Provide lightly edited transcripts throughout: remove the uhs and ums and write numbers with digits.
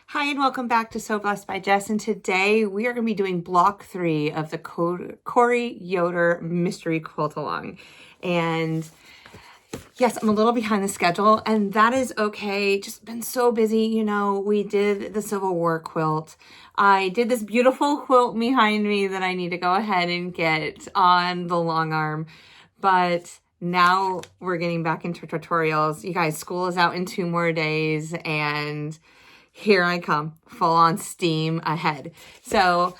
Hi and welcome back to Sew Blessed by Jess, and today we are going to be doing block 3 of the Corey Yoder mystery quilt along. And yes, I'm a little behind the schedule, and that is okay. Just been so busy, you know. We did the Civil War quilt. I did this beautiful quilt behind me that I need to go ahead and get on the long arm, but now we're getting back into tutorials. You guys, school is out in 2 more days, and here I come, full on steam ahead. So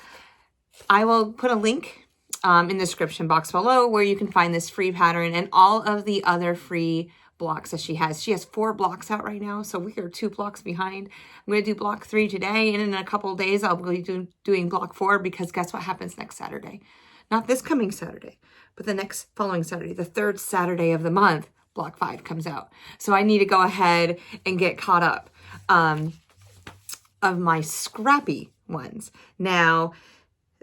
I will put a link in the description box below where you can find this free pattern and all of the other free blocks that she has. She has 4 blocks out right now, so we are 2 blocks behind. I'm going to do block 3 today, and in a couple of days I'll be doing block 4, because guess what happens next Saturday? Not this coming Saturday, but the next following Saturday, the 3rd Saturday of the month, block 5 comes out. So I need to go ahead and get caught up of my scrappy ones. Now,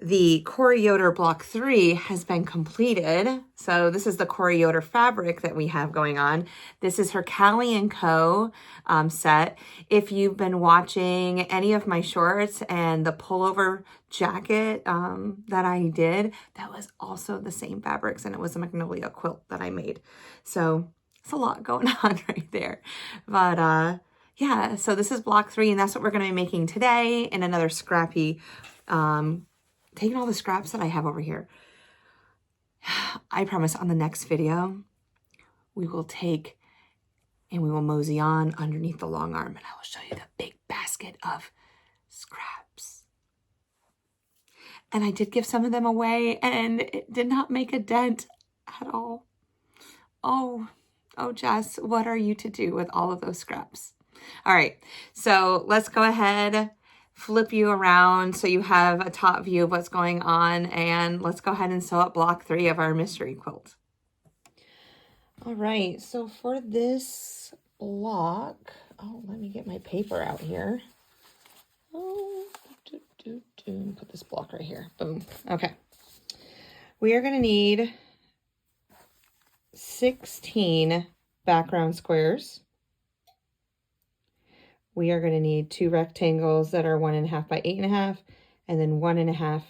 the Corey Yoder block 3 has been completed. So this is the Corey Yoder fabric that we have going on. This is her Cali & Co. Set. If you've been watching any of my shorts and the pullover jacket that I did, that was also the same fabrics, and it was a magnolia quilt that I made. So it's a lot going on right there. But yeah, so this is block 3, and that's what we're going to be making today in another scrappy, taking all the scraps that I have over here. I promise on the next video, we will take and we will mosey on underneath the long arm, and I will show you the big basket of scraps. And I did give some of them away, and it did not make a dent at all. Oh, Jess, what are you to do with all of those scraps? All right, so let's go ahead, flip you around so you have a top view of what's going on, and let's go ahead and sew up block 3 of our mystery quilt. All right, so for this block, let me get my paper out here. Put this block right here. Boom. Okay. We are going to need 16 background squares. We are going to need 2 rectangles that are 1.5 by 8.5, and then 1.5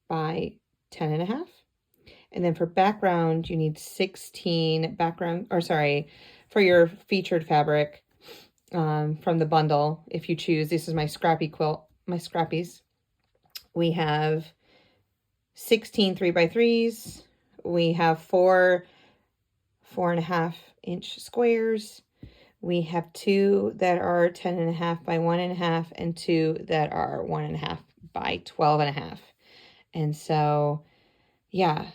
by 10.5. And then for background, you need 16 for your featured fabric from the bundle, if you choose. This is my scrappy quilt, my scrappies. We have 16 3x3s. We have 4 4.5 inch squares. We have 2 that are 10.5 by 1.5 and 2 that are 1.5 by 12.5. And so, yeah,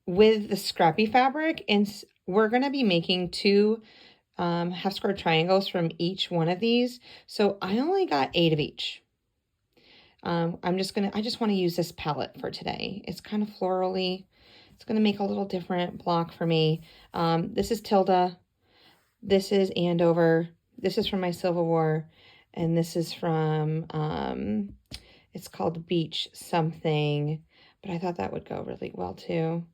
with the scrappy fabric, and we're going to be making 2 half square triangles from each one of these. So I only got 8 of each. I just want to use this palette for today. It's kind of florally. It's going to make a little different block for me. This is Tilda. This is Andover. This is from my Civil War. And this is from, it's called Beach something. But I thought that would go really well too.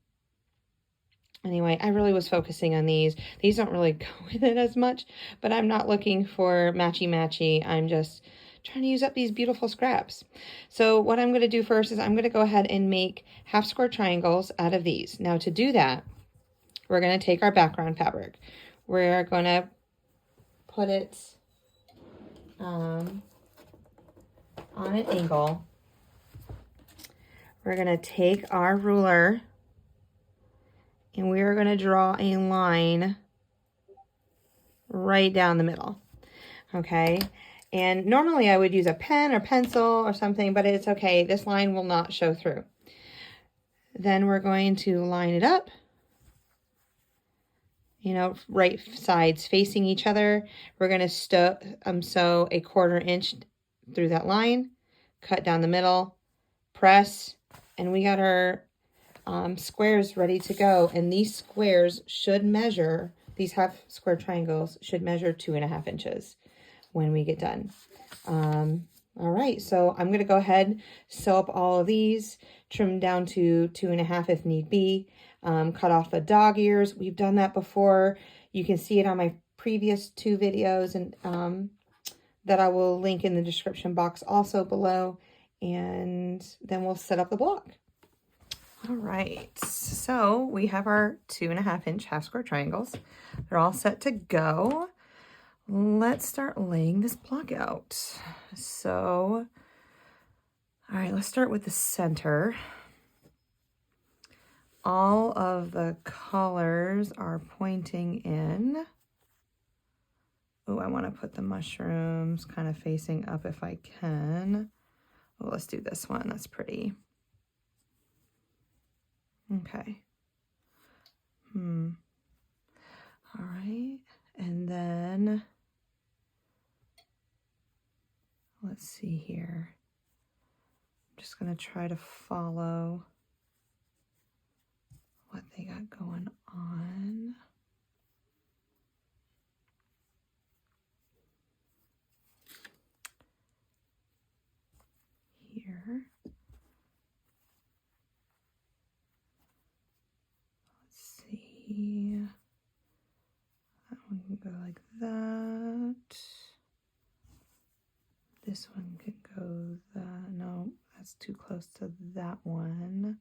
Anyway, I really was focusing on these. These don't really go with it as much. But I'm not looking for matchy-matchy. I'm just trying to use up these beautiful scraps. So what I'm going to do first is I'm going to go ahead and make half square triangles out of these. Now to do that, we're going to take our background fabric. We're going to put it on an angle. We're going to take our ruler and we're going to draw a line right down the middle. Okay. And normally I would use a pen or pencil or something, but it's okay. This line will not show through. Then we're going to line it up. You know, right sides facing each other. We're going to sew a 1/4 inch through that line, cut down the middle, press, and we got our squares ready to go. And these squares should measure, these half square triangles should measure 2.5 inches when we get done. All right, so I'm going to go ahead, sew up all of these, trim down to 2.5 if need be. Cut off the dog ears. We've done that before. You can see it on my previous 2 videos and that I will link in the description box also below, and then we'll set up the block. All right, so we have our 2.5 inch half square triangles. They're all set to go. Let's start laying this block out. So, all right, let's start with the center. All of the colors are pointing in. Oh, I want to put the mushrooms kind of facing up if I can. Well, let's do this one. That's pretty. Okay. All right. And then let's see here. I'm just going to try to follow what they got going on. Here. Let's see. That one can go like that. This one could go that. No, that's too close to that one.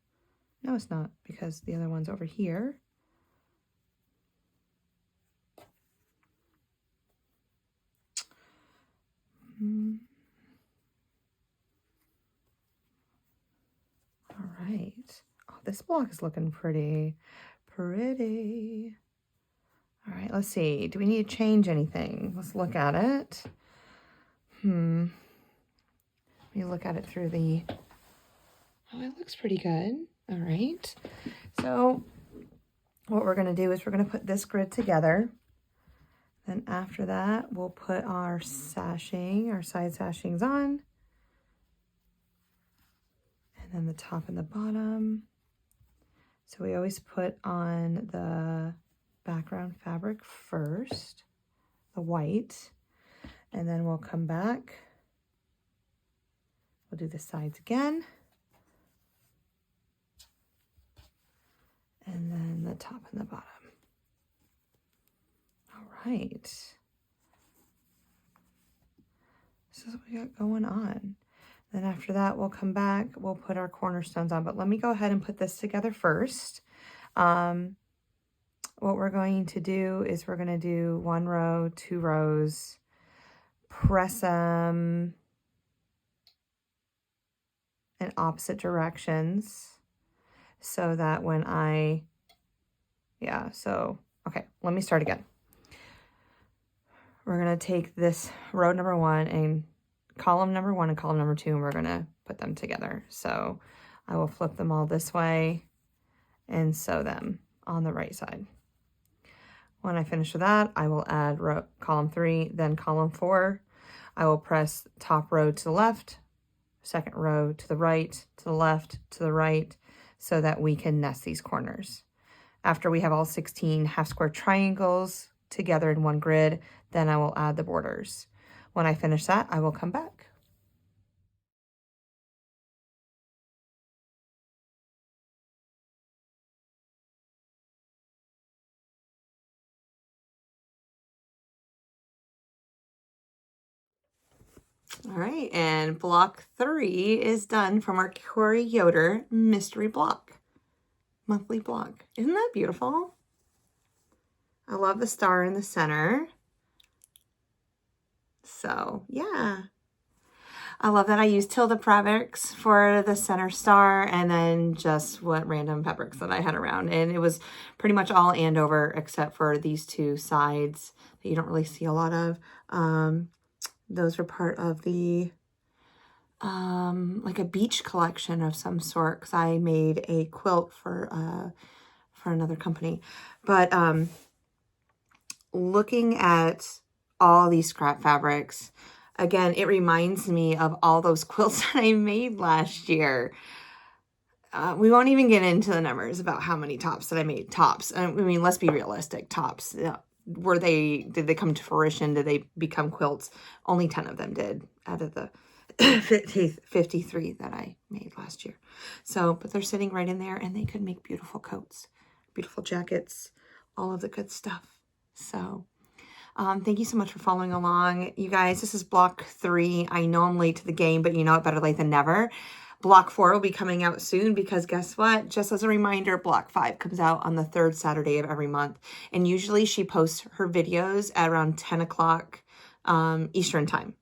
No, it's not, because the other one's over here. All right. Oh, this block is looking pretty. All right, let's see. Do we need to change anything? Let's look at it. Let me look at it through the... Oh, it looks pretty good. All right. So what we're going to do is we're going to put this grid together. Then after that, we'll put our sashing, our side sashings on. And then the top and the bottom. So we always put on the background fabric first, the white, and then we'll come back. We'll do the sides again. And then the top and the bottom. All right. This is what we got going on. Then after that, we'll come back, we'll put our cornerstones on, but let me go ahead and put this together first. What we're going to do is we're going to do 1 row, 2 rows, press them in opposite directions so that when okay, let me start again. We're going to take this row number 1 and column number 1 and column number 2, and we're going to put them together. So I will flip them all this way and sew them on the right side. When I finish with that, I will add column 3, then column 4. I will press top row to the left, second row to the right, to the left, to the right, so that we can nest these corners. After we have all 16 half square triangles together in one grid, then I will add the borders. When I finish that, I will come back. All right, and block 3 is done from our Corey Yoder mystery block, monthly block. Isn't that beautiful? I love the star in the center. So yeah, I love that I used Tilda fabrics for the center star and then just what random fabrics that I had around. And it was pretty much all Andover except for these 2 sides that you don't really see a lot of. Those are part of the, like a beach collection of some sort, because I made a quilt for another company. But looking at all these scrap fabrics, again, it reminds me of all those quilts that I made last year. We won't even get into the numbers about how many tops that I made. Tops. I mean, let's be realistic. Tops. Did they come to fruition? Did they become quilts? Only 10 of them did out of the 53 that I made last year. So, but they're sitting right in there, and they could make beautiful coats, beautiful jackets, all of the good stuff. So Thank you so much for following along. You guys, this is block 3. I know I'm late to the game, but you know it, better late than never. Block 4 will be coming out soon because guess what? Just as a reminder, block 5 comes out on the 3rd Saturday of every month. And usually she posts her videos at around 10 o'clock Eastern time.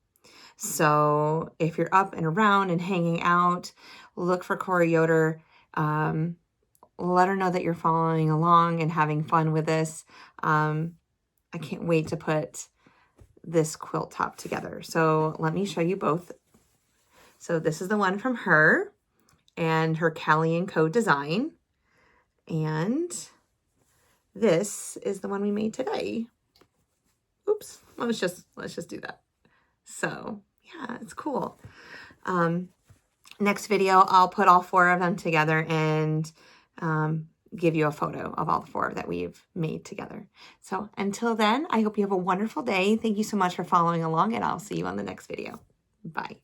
So if you're up and around and hanging out, look for Corey Yoder. Let her know that you're following along and having fun with this. I can't wait to put this quilt top together. So let me show you both. So this is the one from her and her Cali & Co. design. And this is the one we made today. Oops, let's just do that. So yeah, it's cool. Next video, I'll put all 4 of them together and give you a photo of all 4 that we've made together. So until then, I hope you have a wonderful day. Thank you so much for following along, and I'll see you on the next video. Bye.